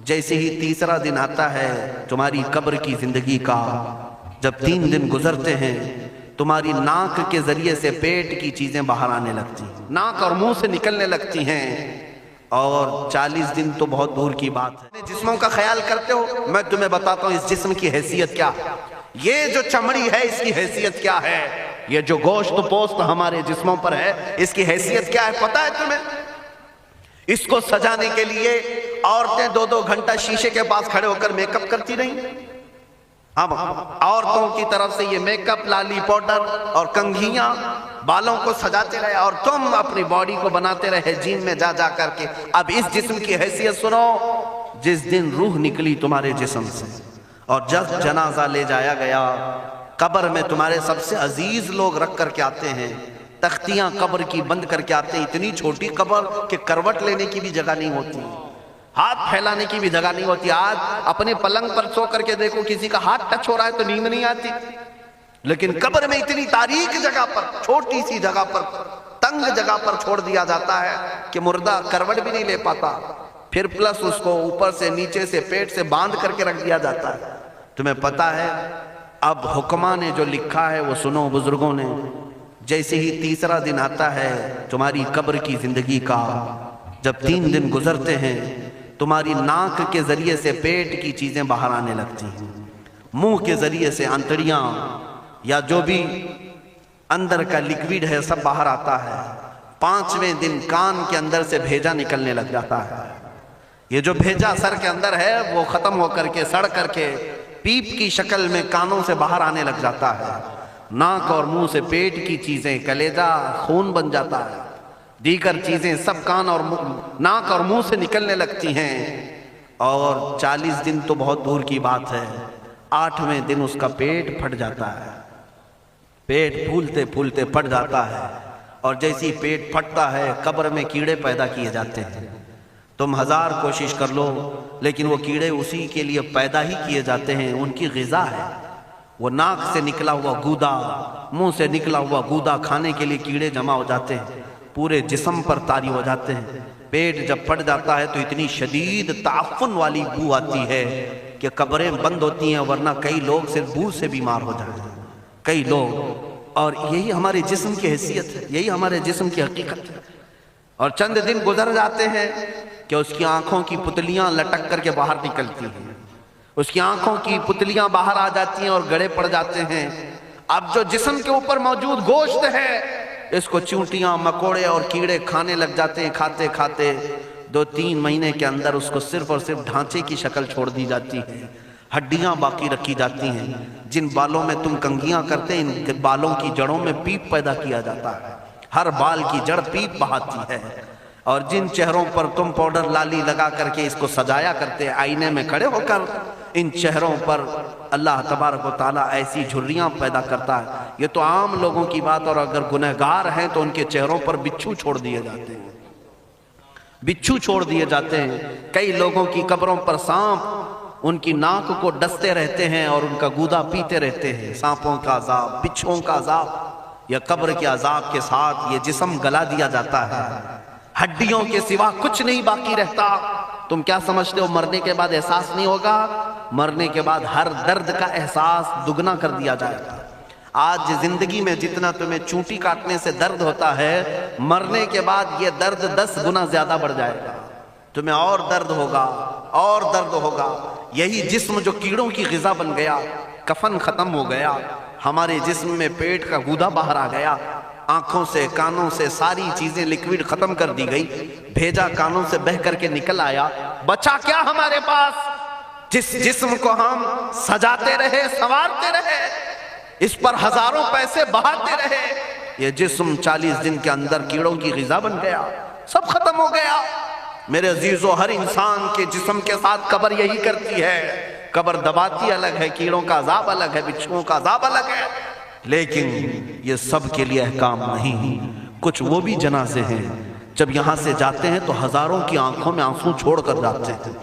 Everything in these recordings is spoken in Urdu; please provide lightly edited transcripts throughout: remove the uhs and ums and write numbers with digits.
جیسے ہی تیسرا دن آتا ہے تمہاری قبر کی زندگی کا، جب 3 دن گزرتے ہیں تمہاری ناک کے ذریعے سے پیٹ کی چیزیں باہر آنے لگتی ہیں، ناک اور منہ سے نکلنے لگتی ہیں، اور 40 دن تو بہت دور کی بات ہے۔ جسموں کا خیال کرتے ہو، میں تمہیں بتاتا ہوں اس جسم کی حیثیت کیا ہے، یہ جو چمڑی ہے اس کی حیثیت کیا ہے، یہ جو گوشت پوست ہمارے جسموں پر ہے اس کی حیثیت کیا ہے پتہ ہے تمہیں؟ اس کو سجانے کے لیے عورتیں 2-2 گھنٹہ شیشے کے پاس کھڑے ہو کر میک اپ کرتی رہیں۔ اب عورتوں کی طرف سے یہ میک اپ، لالی پاؤڈر اور کنگھیاں بالوں کو سجاتے رہے، اور تم اپنی باڈی کو بناتے رہے جیم میں جا جا کر کے۔ اب اس جسم کی حیثیت سنو، جس دن روح نکلی تمہارے جسم سے اور جب جنازہ لے جایا گیا، قبر میں تمہارے سب سے عزیز لوگ رکھ کر کے آتے ہیں، تختیاں قبر کی بند کر کے آتے ہیں، اتنی چھوٹی قبر کہ کروٹ لینے کی بھی جگہ نہیں ہوتی، ہاتھ پھیلانے کی بھی جگہ نہیں ہوتی۔ آج اپنے پلنگ پر سو کر کے دیکھو، کسی کا ہاتھ ٹچ ہو رہا ہے تو نیند نہیں آتی، لیکن قبر میں اتنی تاریک جگہ پر، چھوٹی سی جگہ پر، تنگ جگہ پر چھوڑ دیا جاتا ہے کہ مردہ کروٹ بھی نہیں لے پاتا، پھر پلس اس کو اوپر سے نیچے سے پیٹ سے باندھ کر کے رکھ دیا جاتا ہے۔ تمہیں پتا ہے اب حکماں نے جو لکھا ہے وہ سنو بزرگوں نے، جیسے ہی تیسرا دن آتا ہے تمہاری قبر کی زندگی کا، جب 3 دن گزرتے ہیں تمہاری ناک کے ذریعے سے پیٹ کی چیزیں باہر آنے لگتی ہیں، منہ کے ذریعے سے انتڑیاں یا جو بھی اندر کا لیکویڈ ہے سب باہر آتا ہے۔ 5ویں دن کان کے اندر سے بھیجا نکلنے لگ جاتا ہے، یہ جو بھیجا سر کے اندر ہے وہ ختم ہو کر کے سڑ کر کے پیپ کی شکل میں کانوں سے باہر آنے لگ جاتا ہے، ناک اور منہ سے پیٹ کی چیزیں، کلیجہ خون بن جاتا ہے، دیگر چیزیں سب کان اور ناک اور منہ سے نکلنے لگتی ہیں، اور 40 دن تو بہت دور کی بات ہے، 8ویں دن اس کا پیٹ پھٹ جاتا ہے، پیٹ پھولتے پھولتے پھٹ جاتا ہے، اور جیسی پیٹ پھٹتا ہے قبر میں کیڑے پیدا کیے جاتے ہیں۔ تم 1000 کوشش کر لو لیکن وہ کیڑے اسی کے لیے پیدا ہی کیے جاتے ہیں، ان کی غذا ہے، وہ ناک سے نکلا ہوا گودا، منہ سے نکلا ہوا گودا کھانے کے لیے کیڑے جمع ہو جاتے ہیں، پورے جسم پر طاری ہو جاتے ہیں۔ پیٹ جب پھٹ جاتا ہے تو اتنی شدید تعفن والی بو آتی ہے کہ قبریں بند ہوتی ہیں، ورنہ کئی لوگ صرف بو سے بیمار ہو جاتے ہیں، کئی لوگ۔ اور یہی ہمارے جسم کی حیثیت ہے، یہی ہمارے جسم کی حقیقت ہے۔ اور چند دن گزر جاتے ہیں کہ اس کی آنکھوں کی پتلیاں لٹک کر کے باہر نکلتی ہیں، اس کی آنکھوں کی پتلیاں باہر آ جاتی ہیں اور گڑے پڑ جاتے ہیں۔ اب جو جسم کے اوپر موجود گوشت ہے اس کو چونٹیاں، مکوڑے اور کیڑے کھانے لگ جاتے ہیں، کھاتے کھاتے 2-3 مہینے کے اندر اس کو صرف اور صرف ڈھانچے کی شکل چھوڑ دی جاتی ہے، ہڈیاں باقی رکھی جاتی ہیں۔ جن بالوں میں تم کنگھیاں کرتے ہیں ان بالوں کی جڑوں میں پیپ پیدا کیا جاتا ہے، ہر بال کی جڑ پیپ بہاتی ہے۔ اور جن چہروں پر تم پاؤڈر لالی لگا کر کے اس کو سجایا کرتے آئینے میں کھڑے ہو کر، ان چہروں پر اللہ تبارک و تعالیٰ ایسی جھریاں پیدا کرتا ہے۔ یہ تو عام لوگوں کی بات، اور اگر گنہگار ہیں تو ان کے چہروں پر بچھو چھوڑ دیے جاتے ہیں، بچھو چھوڑ دیے جاتے ہیں۔ کئی لوگوں کی قبروں پر سانپ ان کی ناک کو ڈستے رہتے ہیں اور ان کا گودا پیتے رہتے ہیں۔ سانپوں کا عذاب، بچھوؤں کا عذاب، یا قبر کے عذاب کے ساتھ یہ جسم گلا دیا جاتا ہے، ہڈیوں کے سوا کچھ نہیں باقی رہتا۔ تم کیا سمجھتے ہو مرنے کے بعد احساس نہیں ہوگا؟ مرنے کے بعد ہر درد کا احساس دگنا کر دیا جائے گا۔ آج زندگی میں جتنا تمہیں چونٹی کاٹنے سے درد ہوتا ہے، مرنے کے بعد یہ درد 10 گنا زیادہ بڑھ جائے گا، تمہیں اور درد ہوگا، اور درد ہوگا۔ یہی جسم جو کیڑوں کی غذا بن گیا، کفن ختم ہو گیا، ہمارے جسم میں پیٹ کا گودا باہر آ گیا، آنکھوں سے کانوں سے ساری چیزیں لیکویڈ ختم کر دی گئی، بھیجا کانوں سے بہہ کر کے نکل آیا، بچا کیا ہمارے پاس؟ جس جسم کو ہم سجاتے رہے، سنوارتے رہے، اس پر ہزاروں پیسے بہاتے رہے، یہ جسم 40 دن کے اندر کیڑوں کی غذا بن گیا، سب ختم ہو گیا۔ میرے عزیزو، ہر انسان کے جسم کے ساتھ قبر یہی کرتی ہے، قبر دباتی الگ ہے، کیڑوں کا عذاب الگ ہے، بچھوؤں کا عذاب الگ ہے، لیکن یہ سب کے لیے احکام نہیں۔ کچھ وہ بھی جنازے ہیں جب یہاں سے جاتے ہیں تو ہزاروں کی آنکھوں میں آنسو چھوڑ کر جاتے ہیں،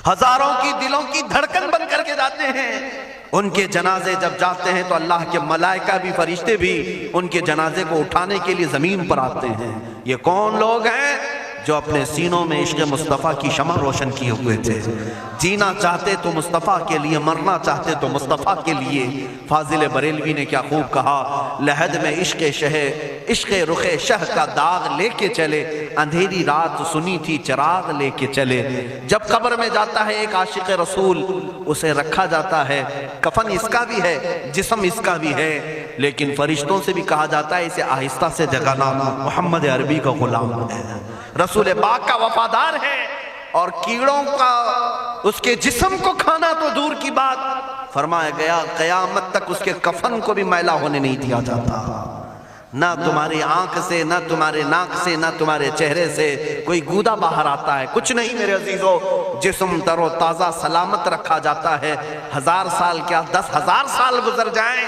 ہزاروں کی دلوں کی دھڑکن بن کر کے جاتے ہیں۔ ان کے جنازے جب جاتے ہیں تو اللہ کے ملائکہ بھی، فرشتے بھی ان کے جنازے کو اٹھانے کے لیے زمین پر آتے ہیں۔ یہ کون لوگ ہیں؟ جو اپنے سینوں میں عشق مصطفیٰ کی شمع روشن کیے ہوئے تھے. جینا چاہتے تو مصطفیٰ کے لیے، مرنا چاہتے تو مصطفیٰ کے لیے. فاضل بریلوی نے کیا خوب کہا، لحد میں عشق عشق رخ شہ کا داغ لے کے چلے، اندھیری رات سنی تھی چراغ لے کے چلے. جب قبر میں جاتا ہے ایک عاشق رسول، اسے رکھا جاتا ہے، کفن اس کا بھی ہے، جسم اس کا بھی ہے، لیکن فرشتوں سے بھی کہا جاتا ہے اسے آہستہ سے جگانا، محمد عربی کا غلام ہے، رسول پاک کا وفادار ہے. اور کیڑوں کا اس کے جسم کو کھانا تو دور کی بات، فرمایا گیا قیامت تک اس کے کفن کو بھی میلا ہونے نہیں دیا جاتا. نہ تمہاری آنکھ سے، نہ تمہارے ناک سے، نہ تمہارے چہرے سے کوئی گودا باہر آتا ہے، کچھ نہیں میرے عزیزو. جسم تر و تازہ سلامت رکھا جاتا ہے. 1000 سال کیا 10,000 سال گزر جائیں،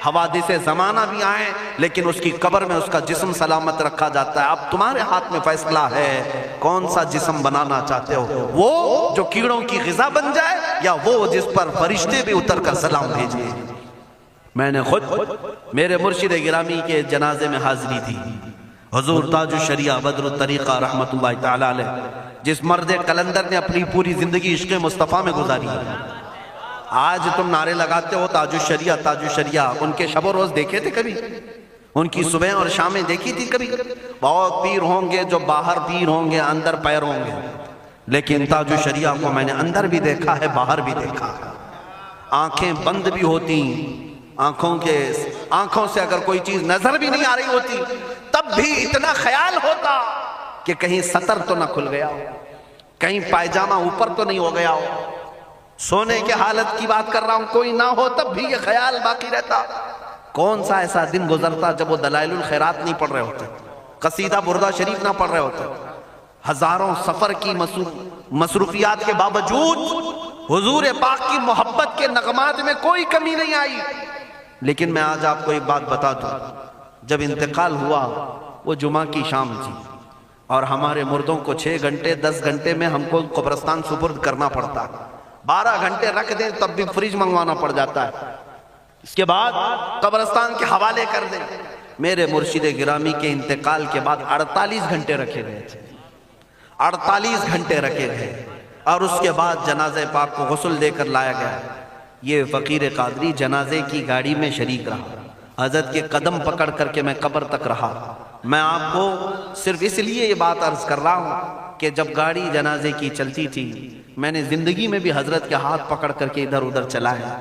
حوادث زمانہ بھی آئیں، لیکن اس کی قبر میں اس کا جسم سلامت رکھا جاتا ہے. اب تمہارے ہاتھ میں فیصلہ ہے کون سا جسم بنانا چاہتے ہو، وہ جو کیڑوں کی غذا بن جائے، یا وہ جس پر فرشتے بھی اتر کر سلام بھیجیں. میں نے خود میرے مرشد گرامی کے جنازے میں حاضری تھی. حضور تاج الشریعہ بدر الطریقہ رحمت اللہ تعالی علیہ، جس مرد قلندر نے اپنی پوری زندگی عشق مصطفیٰ میں گزاری ہے. آج تم نعرے لگاتے ہو تاج الشریعہ تاج الشریعہ، ان کے شب و روز دیکھے تھے کبھی؟ ان کی صبح اور شامیں دیکھی تھی کبھی؟ بہت پیر ہوں گے جو باہر پیر ہوں گے، اندر پیر ہوں گے، لیکن تاج الشریعہ کو میں نے اندر بھی دیکھا ہے، باہر بھی دیکھا ہے. آنکھیں بند بھی ہوتی، آنکھوں سے اگر کوئی چیز نظر بھی نہیں آ رہی ہوتی، تب بھی اتنا خیال ہوتا کہ کہیں سطر تو نہ کھل گیا ہو، کہیں پائجامہ اوپر تو نہیں ہو گیا ہو. سونے کے حالت کی بات کر رہا ہوں، کوئی نہ ہو تب بھی یہ خیال باقی رہتا. کون سا ایسا دن گزرتا جب وہ دلائل الخیرات نہیں پڑھ رہے ہوتے، قصیدہ بردہ شریف نہ پڑھ رہے ہوتے، ہزاروں سفر کی مصروفیات کے باوجود حضور پاک کی محبت کے نغمات میں کوئی کمی نہیں آئی. لیکن میں آج آپ کو ایک بات بتا دوں، جب انتقال ہوا وہ جمعہ کی شام تھی، اور ہمارے مردوں کو 6 گھنٹے 10 گھنٹے میں ہم کو قبرستان سپرد کرنا پڑتا. 12 گھنٹے رکھ دیں تب بھی فریج منگوانا پڑ جاتا ہے، اس کے بعد قبرستان کے حوالے کر دیں. میرے مرشد گرامی کے انتقال کے بعد 48 گھنٹے رکھے گئے تھے، 48 گھنٹے رکھے گئے، اور اس کے بعد جنازہ پاک کو غسل دے کر لایا گیا. یہ فقیر قادری جنازے کی گاڑی میں شریک رہا، حضرت کے قدم پکڑ کر کے میں قبر تک رہا. میں آپ کو صرف اس لیے یہ بات عرض کر رہا ہوں کہ جب گاڑی جنازے کی چلتی تھی، میں نے زندگی میں بھی حضرت کے ہاتھ پکڑ کر کے ادھر ادھر چلایا.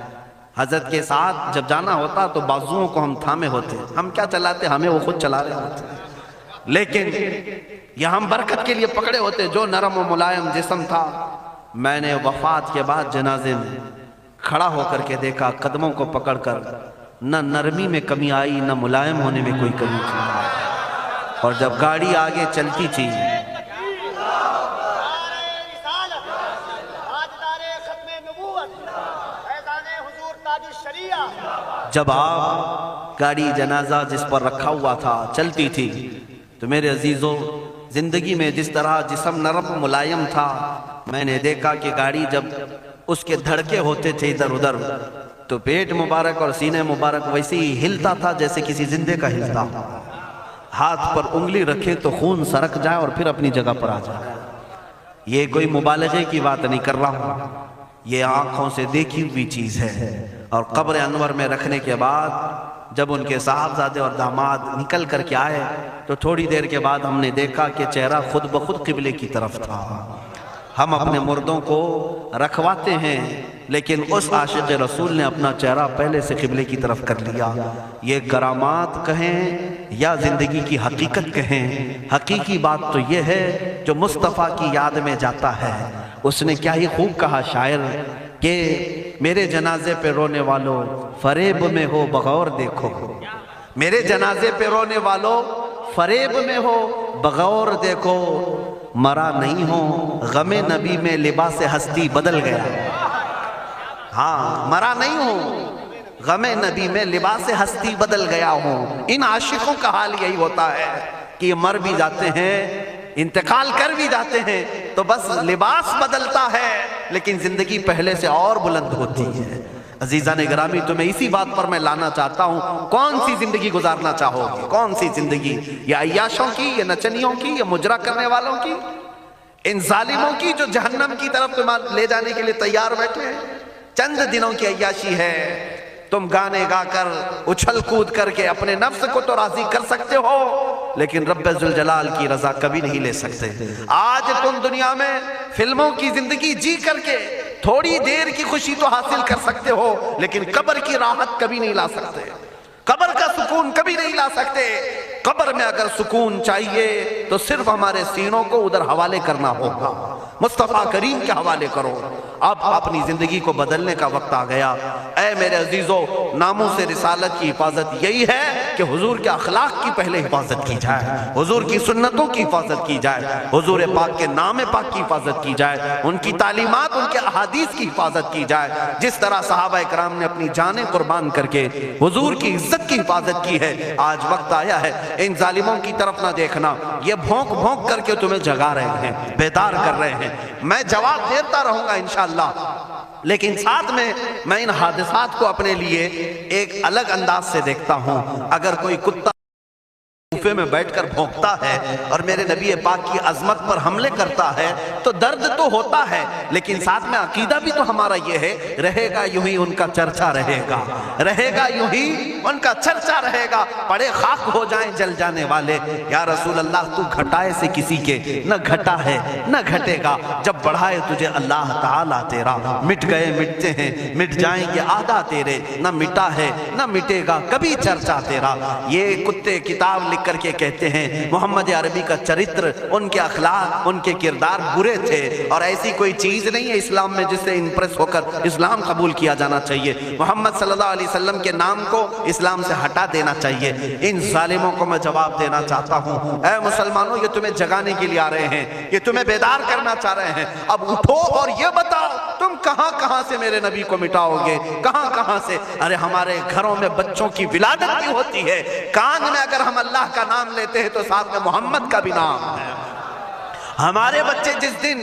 حضرت کے ساتھ جب جانا ہوتا تو بازوؤں کو ہم تھامے ہوتے، ہم کیا چلاتے، ہمیں وہ خود چلا رہے ہوتے، لیکن یہ ہم برکت کے لیے پکڑے ہوتے. جو نرم و ملائم جسم تھا، میں نے وفات کے بعد جنازے میں کھڑا ہو کر کے دیکھا، قدموں کو پکڑ کر نہ نرمی میں کمی آئی، نہ ملائم ہونے میں کوئی کمی تھی. اور جب گاڑی آگے چلتی تھی، جب آپ گاڑی جنازہ جس پر رکھا ہوا تھا چلتی تھی، تو میرے عزیزوں زندگی میں جس طرح جسم نرم ملائم تھا، میں نے دیکھا کہ گاڑی جب اس کے دھڑکے ہوتے تھے ادھر ادھر، تو پیٹ مبارک اور سینے مبارک ویسے ہی ہلتا تھا جیسے کسی زندے کا ہلتا. ہاتھ پر انگلی رکھے تو خون سرک جائے اور پھر اپنی جگہ پر آ جائے. یہ کوئی مبالغے کی بات نہیں کر رہا ہوں، یہ آنکھوں سے دیکھی ہوئی چیز ہے. اور قبر انور میں رکھنے کے بعد جب ان کے صاحبزادے اور داماد نکل کر کے آئے، تو تھوڑی دیر کے بعد ہم نے دیکھا کہ چہرہ خود بخود قبلے کی طرف تھا. ہم اپنے مردوں کو رکھواتے ہیں، لیکن اس عاشق رسول نے اپنا چہرہ پہلے سے قبلے کی طرف کر لیا. یہ کرامات کہیں یا زندگی کی حقیقت کہیں، حقیقی بات تو یہ ہے جو مصطفیٰ کی یاد میں جاتا ہے. اس نے کیا ہی خوب کہا شاعر کہ میرے جنازے پہ رونے والوں فریب میں ہو بغور دیکھو، میرے جنازے پہ رونے والوں فریب میں ہو بغور دیکھو، مرا نہیں ہو غم نبی میں لباس ہستی بدل گیا. ہاں، مرا نہیں ہو غم نبی میں لباس ہستی بدل گیا ہوں. ان عاشقوں کا حال یہی ہوتا ہے کہ یہ مر بھی جاتے ہیں، انتقال کر بھی جاتے ہیں، تو بس لباس بدلتا ہے، لیکن زندگی پہلے سے اور بلند ہوتی ہے. عزیزان گرامی تمہیں اسی بات پر میں لانا چاہتا ہوں، کون سی زندگی گزارنا چاہو گے؟ کون سی زندگی؟ یا عیاشوں کی، یا نچنیوں کی، یا مجرا کرنے والوں کی، ان ظالموں کی جو جہنم کی طرف تمہیں لے جانے کے لیے تیار بیٹھے ہیں؟ چند دنوں کی عیاشی ہے، تم گانے گا کر اچھل کود کر کے اپنے نفس کو تو راضی کر سکتے ہو، لیکن رب ذوالجلال کی رضا کبھی نہیں لے سکتے۔ آج تم دنیا میں فلموں کی زندگی جی کر کے تھوڑی دیر کی خوشی تو حاصل کر سکتے ہو، لیکن قبر کی راحت کبھی نہیں لا سکتے، قبر کا سکون کبھی نہیں لا سکتے۔ قبر میں اگر سکون چاہیے تو صرف ہمارے سینوں کو ادھر حوالے کرنا ہوگا، مصطفیٰ کریم کے حوالے کرو۔ اب اپنی زندگی کو بدلنے کا وقت آ گیا۔ اے میرے عزیزو، ناموس رسالت کی حفاظت یہی ہے کہ حضور کے اخلاق کی پہلے حفاظت کی جائے، حضور کی سنتوں کی حفاظت کی جائے، حضور پاک کے نام پاک کی حفاظت کی جائے، ان کی تعلیمات، ان کے احادیث کی حفاظت کی جائے، جس طرح صحابہ اکرام نے اپنی جانیں قربان کر کے حضور کی عزت کی حفاظت کی ہے۔ آج وقت آیا ہے ان ظالموں کی طرف نہ دیکھنا، یہ بھونک بھونک کر کے تمہیں جگا رہے ہیں، بیدار کر رہے ہیں۔ میں جواب دیتا رہوں گا انشاءاللہ، لیکن ساتھ میں ان حادثات کو اپنے لیے ایک الگ انداز سے دیکھتا ہوں۔ اگر کوئی کتا کوفے میں بیٹھ کر بھونکتا ہے اور میرے نبی پاک کی عظمت پر حملے کرتا ہے تو درد تو ہوتا ہے، لیکن ساتھ میں عقیدہ بھی تو ہمارا یہ ہے، رہے گا یوں ہی ان کا چرچا رہے گا، رہے گا یوں ہی ان کا چرچا رہے گا، پڑے خاک ہو جائیں جل جانے والے۔ یا رسول اللہ تو گھٹائے سے کسی کے نہ گھٹا ہے نہ گھٹے گا، جب بڑھائے تجھے اللہ تعالیٰ تیرا، مٹ گئے مٹتے ہیں مٹ جائیں گے آدھا تیرے، نہ مٹا ہے نہ مٹے گا کبھی چرچا تیرا۔ یہ کتے کتاب لکھ کر کے کہتے ہیں محمد عربی کا چرتر، ان کے اخلاق، ان کے کردار برے تھے، اور ایسی کوئی چیز نہیں ہے اسلام میں جس سے امپریس ہو کر اسلام قبول کیا جانا چاہیے۔ محمد صلی اللہ علیہ وسلم کے نام کو اسلام سے ہٹا دینا چاہیے۔ ان ظالموں کو میں جواب دینا چاہتا ہوں، اے مسلمانوں، یہ تمہیں جگانے کے لیے آ رہے ہیں، یہ تمہیں بیدار کرنا چاہ رہے ہیں۔ اب اٹھو اور یہ بتاؤ تم کہاں کہاں سے میرے نبی کو مٹاؤ گے، کہاں کہاں سے؟ ارے ہمارے گھروں میں بچوں کی ولادت بھی ہوتی ہے، کان میں اگر ہم اللہ کا نام لیتے ہیں تو ساتھ میں محمد کا بھی نام ہے۔ ہمارے بچے جس دن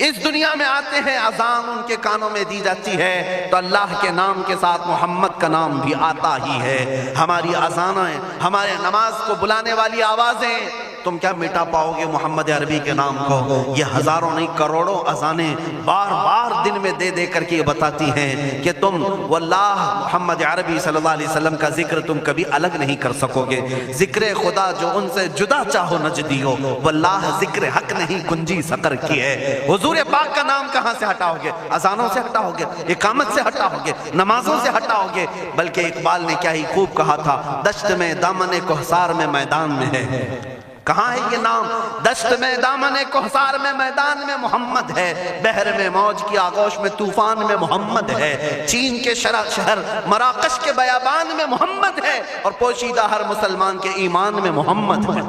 اس دنیا میں آتے ہیں اذان ان کے کانوں میں دی جاتی ہے تو اللہ کے نام کے ساتھ محمد کا نام بھی آتا ہی ہے۔ ہماری اذانیں، ہمارے نماز کو بلانے والی آوازیں، تم کیا مٹا پاؤ گے محمد عربی کے نام کو؟ یہ ہزاروں نہیں کروڑوں اذانیں بار بار دن میں دے دے کر کے بتاتی ہیں کہ تم واللہ محمد عربی صلی اللہ علیہ وسلم کا ذکر تم کبھی الگ نہیں کر سکو گے۔ ذکر خدا جو ان سے جدا چاہو نجدی ہو، واللہ ذکر حق نہیں کنجی سقر کی ہے۔ حضور پاک کا نام کہاں سے ہٹاؤ گے؟ اذانوں سے ہٹاؤ گے، اقامت سے ہٹاؤ گے، نمازوں سے ہٹاؤ گے؟ بلکہ اقبال نے کیا ہی خوب کہا تھا، دشت میں دامن کوہسار میں میدان میں ہے۔ کہاں ہے یہ نام؟ دشت میں دامن کوہسار میں میدان میں محمد ہے، بحر میں موج کی آغوش میں طوفان میں محمد ہے، چین کے شہر مراکش کے بیابان میں محمد ہے، اور پوشیدہ ہر مسلمان کے ایمان میں محمد ہے۔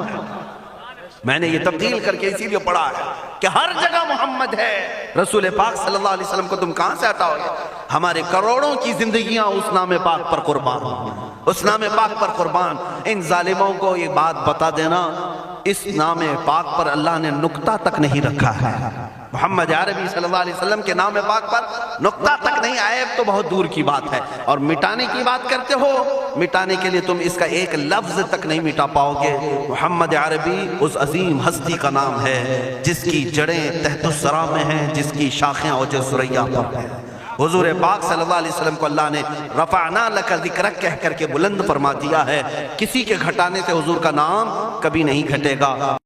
میں نے یہ تبدیل کر کے اسی لیے پڑھا ہے کہ ہر جگہ محمد ہے۔ رسول پاک صلی اللہ علیہ وسلم کو تم کہاں سے ہٹاؤ گے؟ ہمارے کروڑوں کی زندگیاں اس نام پاک پر قربان، اس نام پاک پر قربان۔ ان ظالموں کو یہ بات بتا دینا، اس نام پاک پر اللہ نے نقطہ تک نہیں رکھا ہے۔ محمد عربی صلی اللہ علیہ وسلم کے نام پاک پر نقطہ تک نہیں، عیب تو بہت دور کی بات ہے۔ اور مٹانے کی بات کرتے ہو، مٹانے کے لیے تم اس کا ایک لفظ تک نہیں مٹا پاؤ گے۔ محمد عربی اس عظیم ہستی کا نام ہے جس کی جڑیں تحت الثری میں ہیں، جس کی شاخیں اوج ثریا پر ہیں۔ حضور پاک صلی اللہ علیہ وسلم کو اللہ نے رفعنا لک ذکرک کہہ کر کے بلند فرما دیا ہے۔ کسی کے گھٹانے سے حضور کا نام کبھی نہیں گھٹے گا۔